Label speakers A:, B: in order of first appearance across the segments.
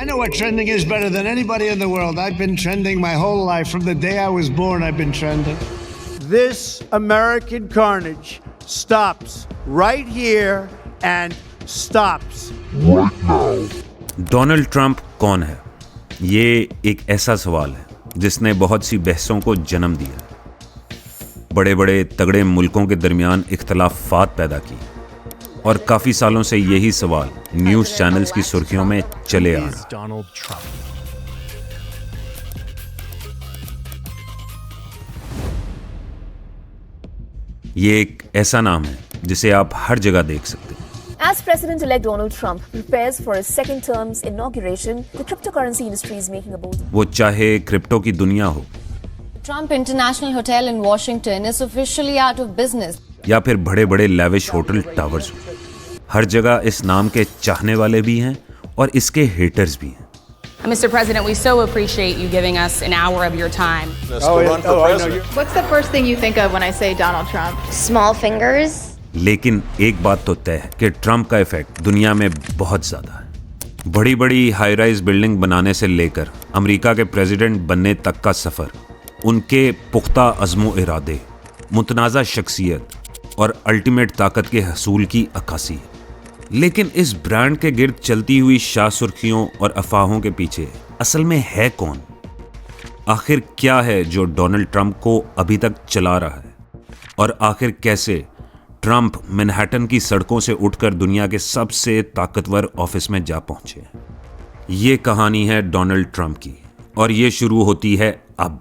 A: I know what trending is better than anybody in the world. I've been trending my whole life. From the day I was born, I've been trending. This American carnage stops right here and stops
B: right now.
C: Donald Trump कौन है? ये एक ऐसा सवाल है जिसने बहुत सी बहसों को जन्म दिया, बड़े बड़े तगड़े मुल्कों के दरमियान इख्तलाफात पैदा की, और काफ़ी सालों से यही सवाल न्यूज़ चैनल्स की सुर्खियों में चले आ रहा। ये एक ऐसा नाम है जिसे आप हर जगह देख सकते हैं।
D: As President-elect Donald Trump prepares for his second term's inauguration, the cryptocurrency industry is making a bold.
C: वो चाहे क्रिप्टो की दुनिया हो,
E: Trump International Hotel in Washington is officially out of business.
C: या फिर बड़े बड़े लेविश होटल टावर्स हो, हर जगह इस नाम के चाहने वाले भी हैं और इसके हेटर्स भी हैं।
F: Mr. President, we so appreciate you giving us an hour of your time.
G: What's the first thing you think of when I say Donald Trump?
H: Small fingers.
C: लेकिन एक बात तो तय है कि ट्रंप का इफेक्ट दुनिया में बहुत ज़्यादा है। बड़ी बड़ी हाई राइज बिल्डिंग बनाने से लेकर अमेरिका के प्रेसिडेंट बनने तक का सफ़र उनके पुख्ता अज़्मो इरादे, मुतनाज़ा शख्सियत और अल्टीमेट ताकत के हसूल की अक्कासी है। लेकिन इस ब्रांड के गिर्द चलती हुई शाह सुर्खियों और अफवाहों के पीछे असल में है कौन? आखिर क्या है जो डोनाल्ड ट्रंप को अभी तक चला रहा है? और आखिर कैसे ट्रंप मैनहट्टन की सड़कों से उठकर दुनिया के सबसे ताकतवर ऑफिस में जा पहुंचे? ये कहानी है डोनाल्ड ट्रंप की, और ये शुरू होती है अब।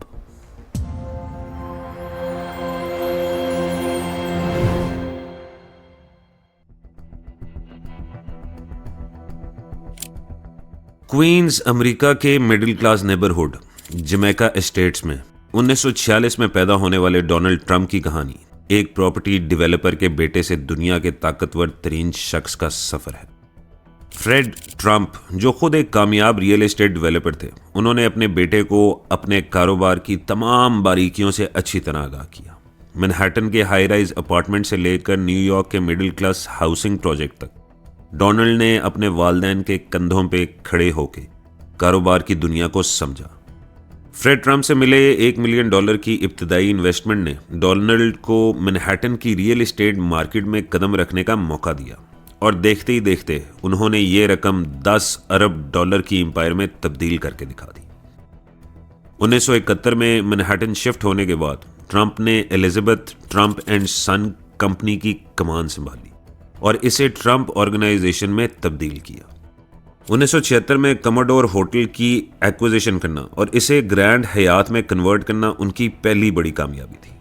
C: क्वींस अमेरिका के middle class neighbourhood Jamaica estates में 1946 में पैदा होने वाले डोनाल्ड ट्रंप की कहानी एक प्रॉपर्टी डेवलपर के बेटे से दुनिया के ताकतवर तरीन शख्स का सफर है। फ्रेड ट्रंप, जो खुद एक कामयाब रियल एस्टेट डेवलपर थे, उन्होंने अपने बेटे को अपने कारोबार की तमाम बारीकियों से अच्छी तरह आगाह किया। मैनहट्टन के हाई राइज अपार्टमेंट से लेकर न्यूयॉर्क के मिडिल क्लास हाउसिंग प्रोजेक्ट तक डोनाल्ड ने अपने वालिदैन के कंधों पे खड़े होकर कारोबार की दुनिया को समझा। फ्रेड ट्रंप से मिले $1 मिलियन की इब्तदाई इन्वेस्टमेंट ने डोनाल्ड को मैनहट्टन की रियल एस्टेट मार्केट में कदम रखने का मौका दिया, और देखते ही देखते उन्होंने ये रकम $10 अरब की एम्पायर में तब्दील करके दिखा दी। 1971 में मैनहट्टन शिफ्ट होने के बाद ट्रंप ने Elizabeth Trump and son company की कमान संभाली और इसे ट्रंप ऑर्गेनाइजेशन में तब्दील किया। 1976 में कमोडोर होटल की एक्विजिशन करना और इसे ग्रैंड हयात में कन्वर्ट करना उनकी पहली बड़ी कामयाबी थी।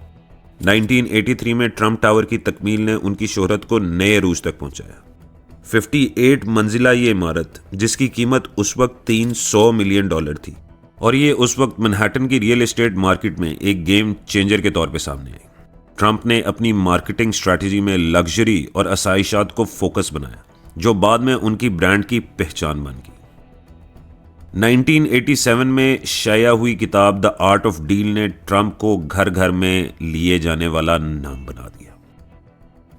C: 1983 में ट्रंप टावर की तकमील ने उनकी शोहरत को नए अरूज तक पहुंचाया। 58 मंजिला ये इमारत, जिसकी कीमत उस वक्त $300 मिलियन थी, और ये उस वक्त मैनहट्टन की रियल एस्टेट मार्केट में एक गेम चेंजर के तौर पर सामने आई। ट्रंप ने अपनी मार्केटिंग स्ट्रैटेजी में लग्जरी और आसाइशात को फोकस बनाया, जो बाद में उनकी ब्रांड की पहचान बन गई। 1987 में शाया हुई किताब द आर्ट ऑफ डील ने ट्रंप को घर घर में लिए जाने वाला नाम बना दिया।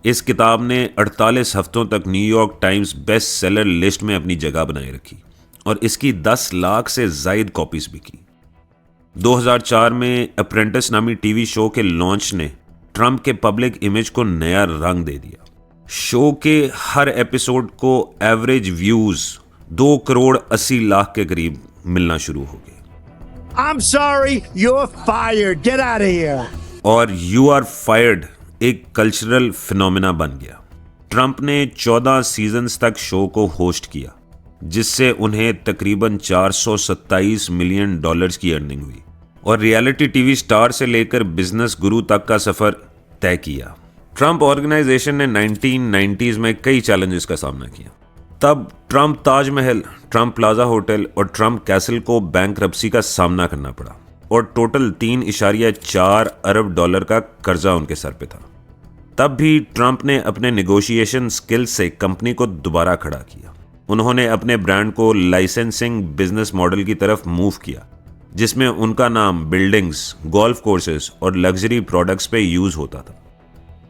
C: इस किताब ने 48 हफ्तों तक New York times best seller list में अपनी जगह बनाए रखी और इसकी 10 लाख से जायद कॉपीज बिकी। 2004 में अप्रेंटिस नामी टीवी शो के लॉन्च ने ट्रंप के पब्लिक इमेज को नया रंग दे दिया। शो के हर एपिसोड को एवरेज व्यूज 2 करोड़ 80 लाख के करीब मिलना शुरू हो गए।
A: I'm sorry, you're fired. Get out of here.
C: और You Are Fired एक कल्चरल फिनोमेना बन गया। ट्रंप ने 14 सीजन्स तक शो को होस्ट किया, जिससे उन्हें तकरीबन $427 मिलियन की अर्निंग हुई और रियलिटी टीवी स्टार से लेकर बिजनेस गुरु तक का सफर तय किया। ट्रंप ऑर्गेनाइजेशन ने 1990s में कई चैलेंजेस का सामना किया। तब Trump Taj Mahal, Trump plaza hotel और ट्रंप कैसल को बैंकरप्सी का सामना करना पड़ा और टोटल $3.4 अरब का कर्जा उनके सर पे था। तब भी ट्रंप ने अपने नेगोशिएशन स्किल से कंपनी को दोबारा खड़ा किया। उन्होंने अपने ब्रांड को लाइसेंसिंग बिजनेस मॉडल की तरफ मूव किया, जिसमें उनका नाम बिल्डिंग्स, गोल्फ कोर्सेज और लग्जरी प्रोडक्ट्स पे यूज होता था।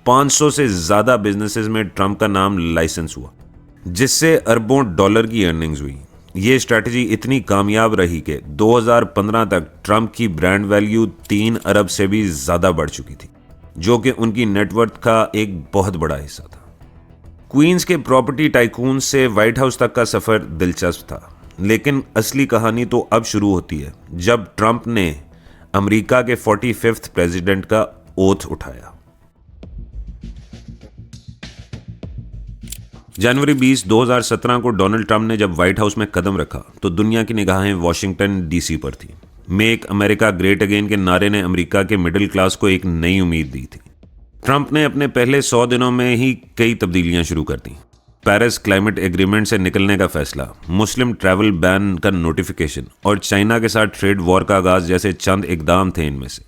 C: 500 से ज़्यादा बिजनेसेस में ट्रंप का नाम लाइसेंस हुआ, जिससे अरबों डॉलर की अर्निंग्स हुई। ये स्ट्रैटेजी इतनी कामयाब रही कि 2015 तक ट्रंप की ब्रांड वैल्यू 3 अरब से भी ज़्यादा बढ़ चुकी थी, जो कि उनकी नेटवर्थ का एक बहुत बड़ा हिस्सा था। क्वींस के प्रॉपर्टी टाइकून से व्हाइट हाउस तक का सफ़र दिलचस्प था, लेकिन असली कहानी तो अब शुरू होती है जब ट्रंप ने अमेरिका के 45th प्रेसिडेंट का ओथ उठाया। जनवरी 20, 2017 को डोनाल्ड ट्रंप ने जब व्हाइट हाउस में कदम रखा तो दुनिया की निगाहें वॉशिंगटन डीसी पर थी। मेक अमेरिका ग्रेट अगेन के नारे ने अमेरिका के मिडिल क्लास को एक नई उम्मीद दी थी। ट्रंप ने अपने पहले 100 दिनों में ही कई तब्दीलियां शुरू कर दी। पेरिस क्लाइमेट एग्रीमेंट से निकलने का फैसला, मुस्लिम ट्रैवल बैन का नोटिफिकेशन और चाइना के साथ ट्रेड वॉर का आगाज जैसे चंद इकदाम थे इनमें से।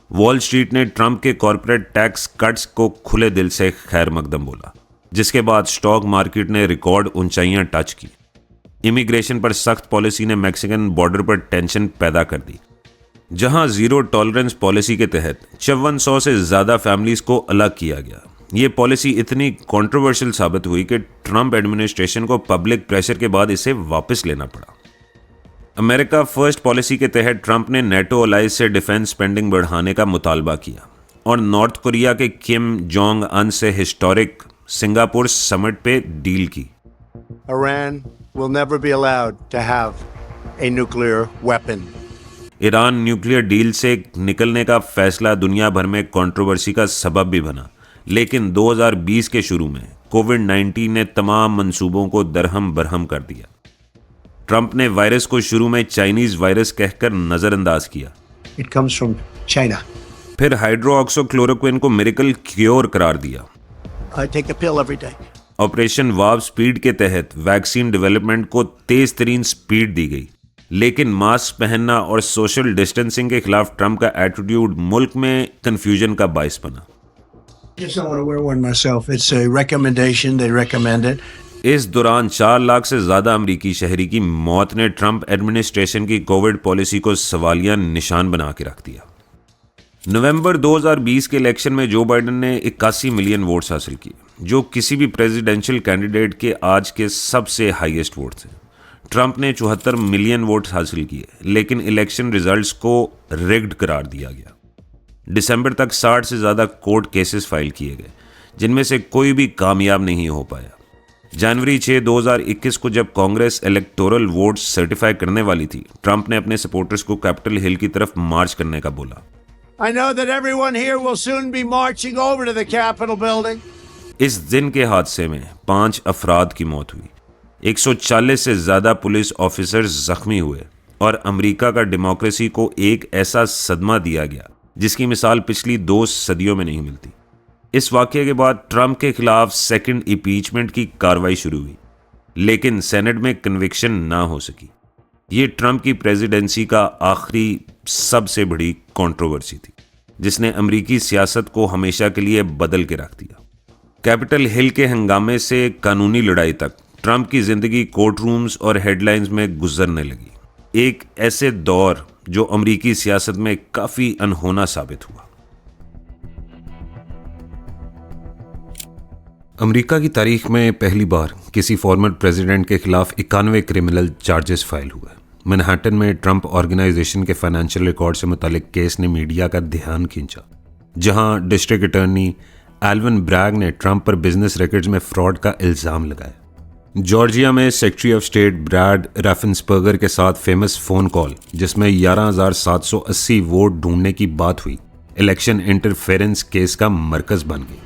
C: वॉल स्ट्रीट ने ट्रंप के कॉरपोरेट टैक्स कट्स को खुले दिल से खैर मकदम बोला, जिसके बाद स्टॉक मार्केट ने रिकॉर्ड ऊंचाइयां टच की। इमिग्रेशन पर सख्त पॉलिसी ने मैक्सिकन बॉर्डर पर टेंशन पैदा कर दी, जहां जीरो टॉलरेंस पॉलिसी के तहत 5400 से ज़्यादा फैमिलीज को अलग किया गया। ये पॉलिसी इतनी कंट्रोवर्शियल साबित हुई कि ट्रंप एडमिनिस्ट्रेशन को पब्लिक प्रेशर के बाद इसे वापस लेना पड़ा। अमेरिका फर्स्ट पॉलिसी के तहत ट्रंप ने नेटो अलाइज से डिफेंस स्पेंडिंग बढ़ाने का मुतालबा किया और नॉर्थ कोरिया के किम जोंग अन से हिस्टोरिक सिंगापुर समिट पे डील की।
A: Iran will never be allowed to have a nuclear weapon.
C: Iran nuclear deal से निकलने का फैसला दुनिया भर में कंट्रोवर्सी का सबब भी बना, लेकिन 2020 के शुरू में कोविड-19 ने तमाम मंसूबों को दरहम बरहम कर दिया। ट्रंप ने वायरस को शुरू में चाइनीज वायरस कहकर नजरअंदाज किया।
A: It comes from China.
C: फिर हाइड्रोक्सीक्लोरोक्विन को मिरेकल क्योर करार दिया।
A: I take a pill every day.
C: Operation warp speed के तहत वैक्सीन डेवलपमेंट को तेज तरीन स्पीड दी गई, लेकिन मास्क पहनना और सोशल डिस्टेंसिंग के खिलाफ ट्रंप का एटीट्यूड मुल्क में कंफ्यूजन का बायस बना।
A: Just don't want to wear one myself. It's a recommendation. They recommend it.
C: इस दौरान 4 लाख से ज्यादा अमरीकी शहरी की मौत ने ट्रंप एडमिनिस्ट्रेशन की कोविड पॉलिसी को सवालिया निशान बना के रख दिया। नवंबर 2020 के इलेक्शन में जो बाइडेन ने 81 मिलियन वोट्स हासिल किए, जो किसी भी प्रेसिडेंशियल कैंडिडेट के आज के सबसे हाईएस्ट वोट थे। ट्रंप ने 74 मिलियन वोट्स हासिल किए, लेकिन इलेक्शन रिजल्ट्स को रिग्ड करार दिया गया। दिसंबर तक 60 से ज़्यादा कोर्ट केसेस फाइल किए गए, जिनमें से कोई भी कामयाब नहीं हो पाया। जनवरी 6, 2021 को जब कांग्रेस इलेक्टोरल वोट्स सर्टिफाई करने वाली थी, ट्रंप ने अपने सपोर्टर्स को कैपिटल हिल की तरफ मार्च करने का बोला।
A: I know that everyone here will soon be marching over to the Capitol building.
C: इस दिन के हादसे में 5 अफराद की मौत हुई, 140 से ज़्यादा पुलिस ऑफिसर्स जख्मी हुए और अमेरिका का डेमोक्रेसी को एक ऐसा सदमा दिया गया जिसकी मिसाल पिछली 2 सदियों में नहीं मिलती। इस वाक़ये के बाद ट्रंप के खिलाफ सेकंड इम्पीचमेंट की कार्रवाई शुरू हुई, लेकिन सेनेट में कन्विक्शन ना हो सकी। ये ट्रंप की प्रेसिडेंसी का आखिरी सबसे बड़ी कंट्रोवर्सी थी, जिसने अमेरिकी सियासत को हमेशा के लिए बदल के रख दिया। कैपिटल हिल के हंगामे से कानूनी लड़ाई तक ट्रंप की जिंदगी कोर्ट रूम्स और हेडलाइंस में गुजरने लगी, एक ऐसे दौर जो अमेरिकी सियासत में काफी अनहोना साबित हुआ। अमेरिका की तारीख में पहली बार किसी फॉर्मर प्रेसिडेंट के खिलाफ 91 क्रिमिनल चार्जेस फाइल हुए। मैनहट्टन में ट्रंप ऑर्गेनाइजेशन के फाइनेंशियल रिकॉर्ड से मुतालिक केस ने मीडिया का ध्यान खींचा, जहां डिस्ट्रिक्ट अटॉर्नी एल्विन ब्रैग ने ट्रंप पर बिजनेस रिकॉर्ड्स में फ्रॉड का इल्जाम लगाया। जॉर्जिया में सेक्रेटरी ऑफ स्टेट ब्रैड राफेन्सबर्गर के साथ फेमस फोन कॉल, जिसमें 11,780 वोट ढूंढने की बात हुई, इलेक्शन इंटरफेरेंस केस का मरकज बन गई।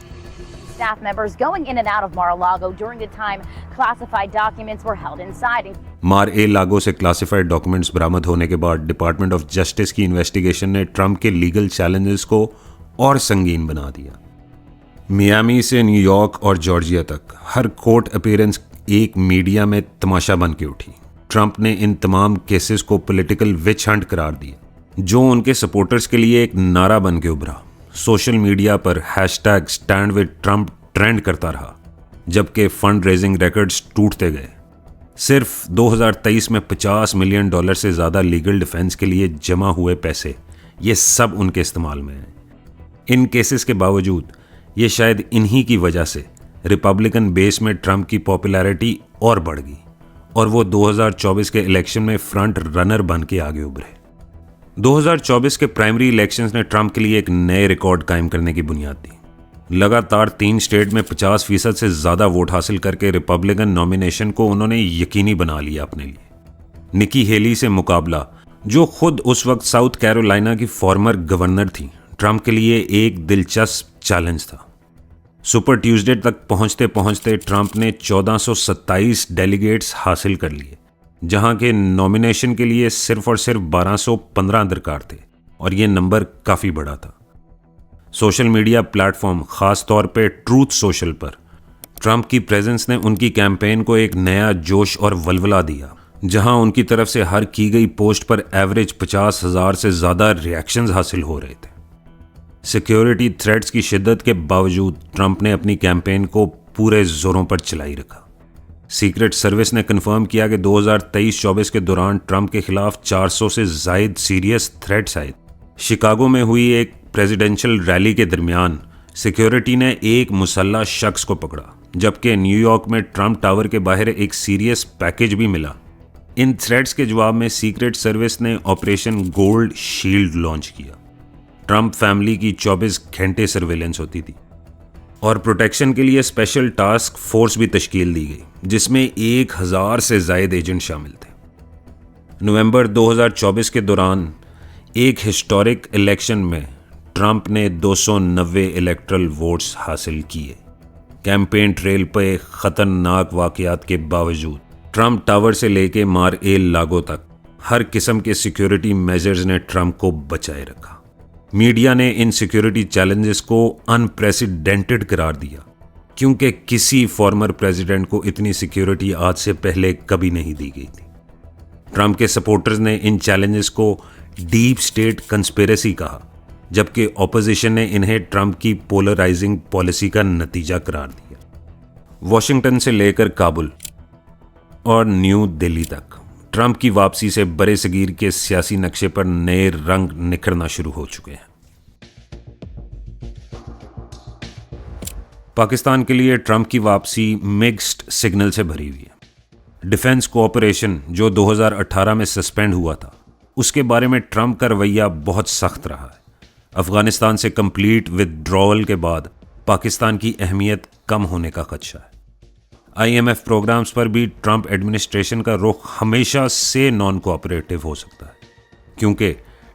B: Staff members going in and out of Mar-a-Lago during the time classified documents were held inside.
C: Mar a Lago से क्लासिफाइड डॉक्यूमेंट्स बरामद होने के बाद डिपार्टमेंट ऑफ जस्टिस की इन्वेस्टिगेशन ने ट्रंप के लीगल चैलेंजेस को और संगीन बना दिया। मियामी से न्यूयॉर्क और जॉर्जिया तक हर कोर्ट अपीयरेंस एक मीडिया में तमाशा बन के उठी। ट्रंप ने इन तमाम केसेस को पॉलिटिकल विच हंट करार दिया, जो उनके सपोर्टर्स के लिए एक नारा बन के उभरा। सोशल मीडिया पर hashtag stand with Trump trend करता रहा, जबकि फंड रेजिंग रिकॉर्ड्स टूटते गए। सिर्फ 2023 में $50 मिलियन से ज़्यादा लीगल डिफेंस के लिए जमा हुए पैसे, ये सब उनके इस्तेमाल में हैं। इन केसेस के बावजूद ये शायद इन्हीं की वजह से रिपब्लिकन बेस में ट्रंप की पॉपुलैरिटी और बढ़ गई और वो 2024 के इलेक्शन में फ्रंट रनर बन के आगे उभरे। 2024 के प्राइमरी इलेक्शंस ने ट्रंप के लिए एक नए रिकॉर्ड कायम करने की बुनियाद दी। लगातार 3 स्टेट में 50% से ज़्यादा वोट हासिल करके रिपब्लिकन नॉमिनेशन को उन्होंने यकीनी बना लिया अपने लिए। निकी हेली से मुकाबला, जो खुद उस वक्त साउथ कैरोलिना की फॉर्मर गवर्नर थी, ट्रंप के लिए एक दिलचस्प चैलेंज था। सुपर ट्यूसडे तक पहुंचते पहुंचते ट्रंप ने 1427 डेलीगेट्स हासिल कर लिए, जहां के नॉमिनेशन के लिए सिर्फ और सिर्फ 1215 दरकार थे, और ये नंबर काफ़ी बड़ा था। सोशल मीडिया प्लेटफॉर्म, खास तौर पे ट्रूथ सोशल पर ट्रंप की प्रेजेंस ने उनकी कैंपेन को एक नया जोश और वल्वला दिया, जहां उनकी तरफ से हर की गई पोस्ट पर एवरेज 50,000 से ज़्यादा रिएक्शंस हासिल हो रहे थे। सिक्योरिटी थ्रेट्स की शिद्दत के बावजूद ट्रंप ने अपनी कैंपेन को पूरे जोरों पर चलाई रखा। सीक्रेट सर्विस ने कंफर्म किया कि 2023-24 के दौरान ट्रंप के खिलाफ 400 से जायद सीरियस थ्रेट्स आए। शिकागो में हुई एक प्रेसिडेंशियल रैली के दरमियान सिक्योरिटी ने एक मुसल्ला शख्स को पकड़ा, जबकि न्यूयॉर्क में ट्रंप टावर के बाहर एक सीरियस पैकेज भी मिला। इन थ्रेट्स के जवाब में सीक्रेट सर्विस ने ऑपरेशन गोल्ड शील्ड लॉन्च किया। ट्रंप फैमिली की 24 घंटे सर्वेलेंस होती थी और प्रोटेक्शन के लिए स्पेशल टास्क फोर्स भी तश्कील दी गई, जिसमें 1000 से जायद एजेंट शामिल थे। नवंबर 2024 के दौरान एक हिस्टोरिक इलेक्शन में ट्रंप ने 290 इलेक्ट्रल वोट्स हासिल किए। कैंपेन ट्रेल पे खतरनाक वाकयात के बावजूद ट्रंप टावर से लेके मार एल लागो तक हर किस्म के सिक्योरिटी मेजर्स ने ट्रंप को बचाए रखा। मीडिया ने इन सिक्योरिटी चैलेंजेस को अनप्रेसिडेंटेड करार दिया, क्योंकि किसी फॉर्मर प्रेसिडेंट को इतनी सिक्योरिटी आज से पहले कभी नहीं दी गई थी। ट्रंप के सपोर्टर्स ने इन चैलेंजेस को डीप स्टेट कंस्पिरेसी कहा, जबकि ऑपोजिशन ने इन्हें ट्रंप की पोलराइजिंग पॉलिसी का नतीजा करार दिया। वॉशिंगटन से लेकर काबुल और न्यू दिल्ली तक ट्रंप की वापसी से बड़े सगीर के सियासी नक्शे पर नए रंग निखरना शुरू हो चुके हैं। पाकिस्तान के लिए ट्रंप की वापसी मिक्स्ड सिग्नल से भरी हुई है। डिफेंस कोऑपरेशन जो 2018 में सस्पेंड हुआ था, उसके बारे में ट्रंप का रवैया बहुत सख्त रहा है। अफगानिस्तान से कंप्लीट विदड्रॉवल के बाद पाकिस्तान की अहमियत कम होने का खदशा है। IMF प्रोग्राम्स पर भी ट्रंप एडमिनिस्ट्रेशन का रुख हमेशा से नॉन कोऑपरेटिव हो सकता है, क्योंकि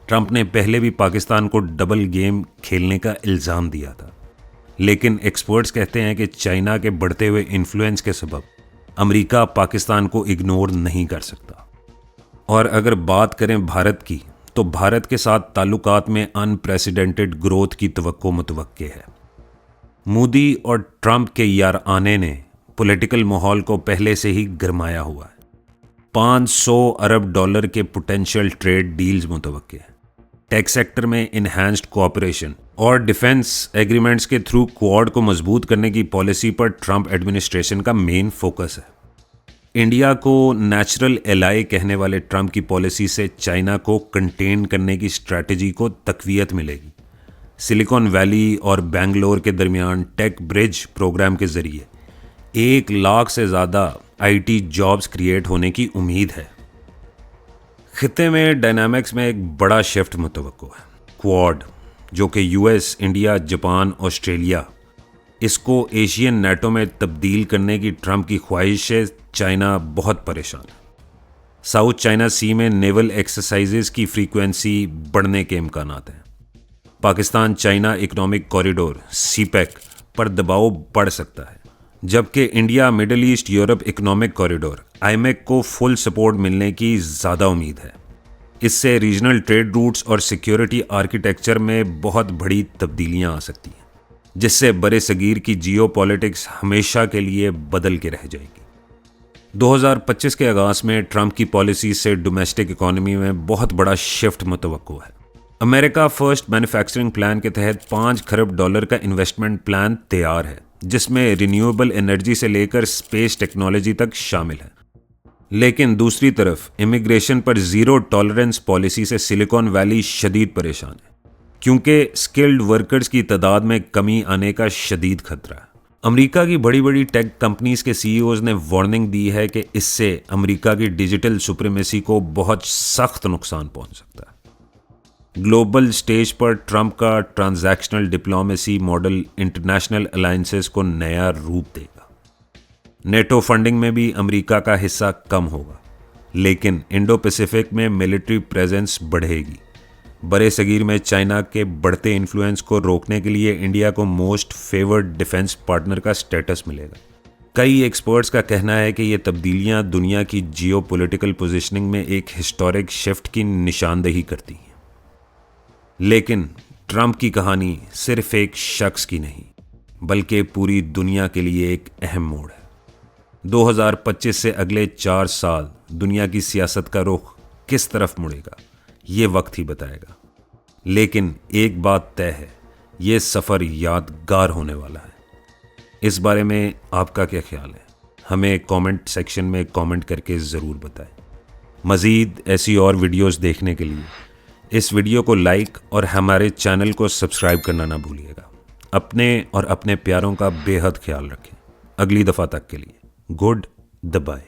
C: ट्रंप ने पहले भी पाकिस्तान को डबल गेम खेलने का इल्ज़ाम दिया था। लेकिन एक्सपर्ट्स कहते हैं कि चाइना के बढ़ते हुए इन्फ्लुएंस के सबब अमेरिका पाकिस्तान को इग्नोर नहीं कर सकता। और अगर बात करें भारत की, तो भारत के साथ ताल्लुकात में अनप्रेसिडेंटेड ग्रोथ की तवक्को मुतवक्के है। मोदी और ट्रंप के यार आने ने पॉलिटिकल माहौल को पहले से ही गरमाया हुआ है। 500 अरब डॉलर के पोटेंशियल ट्रेड डील्स मुतवक्के हैं। टेक सेक्टर में इन्हांस्ड कोऑपरेशन और डिफेंस एग्रीमेंट्स के थ्रू क्वाड को मजबूत करने की पॉलिसी पर ट्रंप एडमिनिस्ट्रेशन का मेन फोकस है। इंडिया को नेचुरल एलाई कहने वाले ट्रंप की पॉलिसी से चाइना को कंटेन करने की स्ट्रैटेजी को तकवीयत मिलेगी। सिलिकॉन वैली और बेंगलोर के दरमियान टेक ब्रिज प्रोग्राम के जरिए 1 लाख से ज़्यादा IT जॉब्स क्रिएट होने की उम्मीद है। खित्ते में डायनामिक्स में एक बड़ा शिफ्ट मुतवक्को है। क्वाड, जो कि US, इंडिया, जापान, ऑस्ट्रेलिया, इसको एशियन नेटो में तब्दील करने की ट्रंप की ख्वाहिश से चाइना बहुत परेशान है। साउथ चाइना सी में नेवल एक्सरसाइजेज की फ्रीक्वेंसी बढ़ने के इम्कानात हैं। Pakistan China economic corridor CPEC पर दबाव बढ़ सकता है, जबकि India middle east Europe economic corridor IMEC को फुल सपोर्ट मिलने की ज़्यादा उम्मीद है। इससे रीजनल ट्रेड रूट्स और सिक्योरिटी आर्किटेक्चर में बहुत बड़ी तब्दीलियां आ सकती हैं, जिससे बड़े सगीर की जियोपॉलिटिक्स हमेशा के लिए बदल के रह जाएगी। 2025 के आगाज में ट्रंप की पॉलिसी से डोमेस्टिक इकोनॉमी में बहुत बड़ा शिफ्ट मुतवक्को है। अमेरिका फर्स्ट मैन्युफैक्चरिंग प्लान के तहत $5 खरब का इन्वेस्टमेंट प्लान तैयार है, जिसमें रिन्यूएबल एनर्जी से लेकर स्पेस टेक्नोलॉजी तक शामिल है। लेकिन दूसरी तरफ इमिग्रेशन पर ज़ीरो टॉलरेंस पॉलिसी से सिलिकॉन वैली शदीद परेशान है, क्योंकि स्किल्ड वर्कर्स की तादाद में कमी आने का शदीद खतरा है। अमेरिका की बड़ी बड़ी टेक कंपनीज के सीईओज ने वार्निंग दी है कि इससे अमेरिका की डिजिटल सुप्रीमेसी को बहुत सख्त नुकसान पहुंच सकता है। ग्लोबल स्टेज पर ट्रंप का transactional diplomacy model international alliances को नया रूप देगा। नेटो फंडिंग में भी अमेरिका का हिस्सा कम होगा, लेकिन इंडो पैसिफिक में मिलिट्री प्रेजेंस बढ़ेगी। बड़े सगीर में चाइना के बढ़ते इन्फ्लुएंस को रोकने के लिए इंडिया को मोस्ट फेवर्ड डिफेंस पार्टनर का स्टेटस मिलेगा। कई एक्सपर्ट्स का कहना है कि ये तब्दीलियां दुनिया की जियोपॉलिटिकल पोजीशनिंग में एक हिस्टोरिक शिफ्ट की निशानदेही करती हैं। लेकिन ट्रंप की कहानी सिर्फ एक शख्स की नहीं, बल्कि पूरी दुनिया के लिए एक अहम मोड़ है। 2025 से अगले 4 साल दुनिया की सियासत का रुख किस तरफ मुड़ेगा, ये वक्त ही बताएगा। लेकिन एक बात तय है, ये सफ़र यादगार होने वाला है। इस बारे में आपका क्या ख्याल है? हमें कमेंट सेक्शन में कमेंट करके ज़रूर बताएं। मज़ीद ऐसी और वीडियोस देखने के लिए इस वीडियो को लाइक और हमारे चैनल को सब्सक्राइब करना ना भूलिएगा। अपने और अपने प्यारों का बेहद ख्याल रखें। अगली दफ़ा तक के लिए गुड बाय।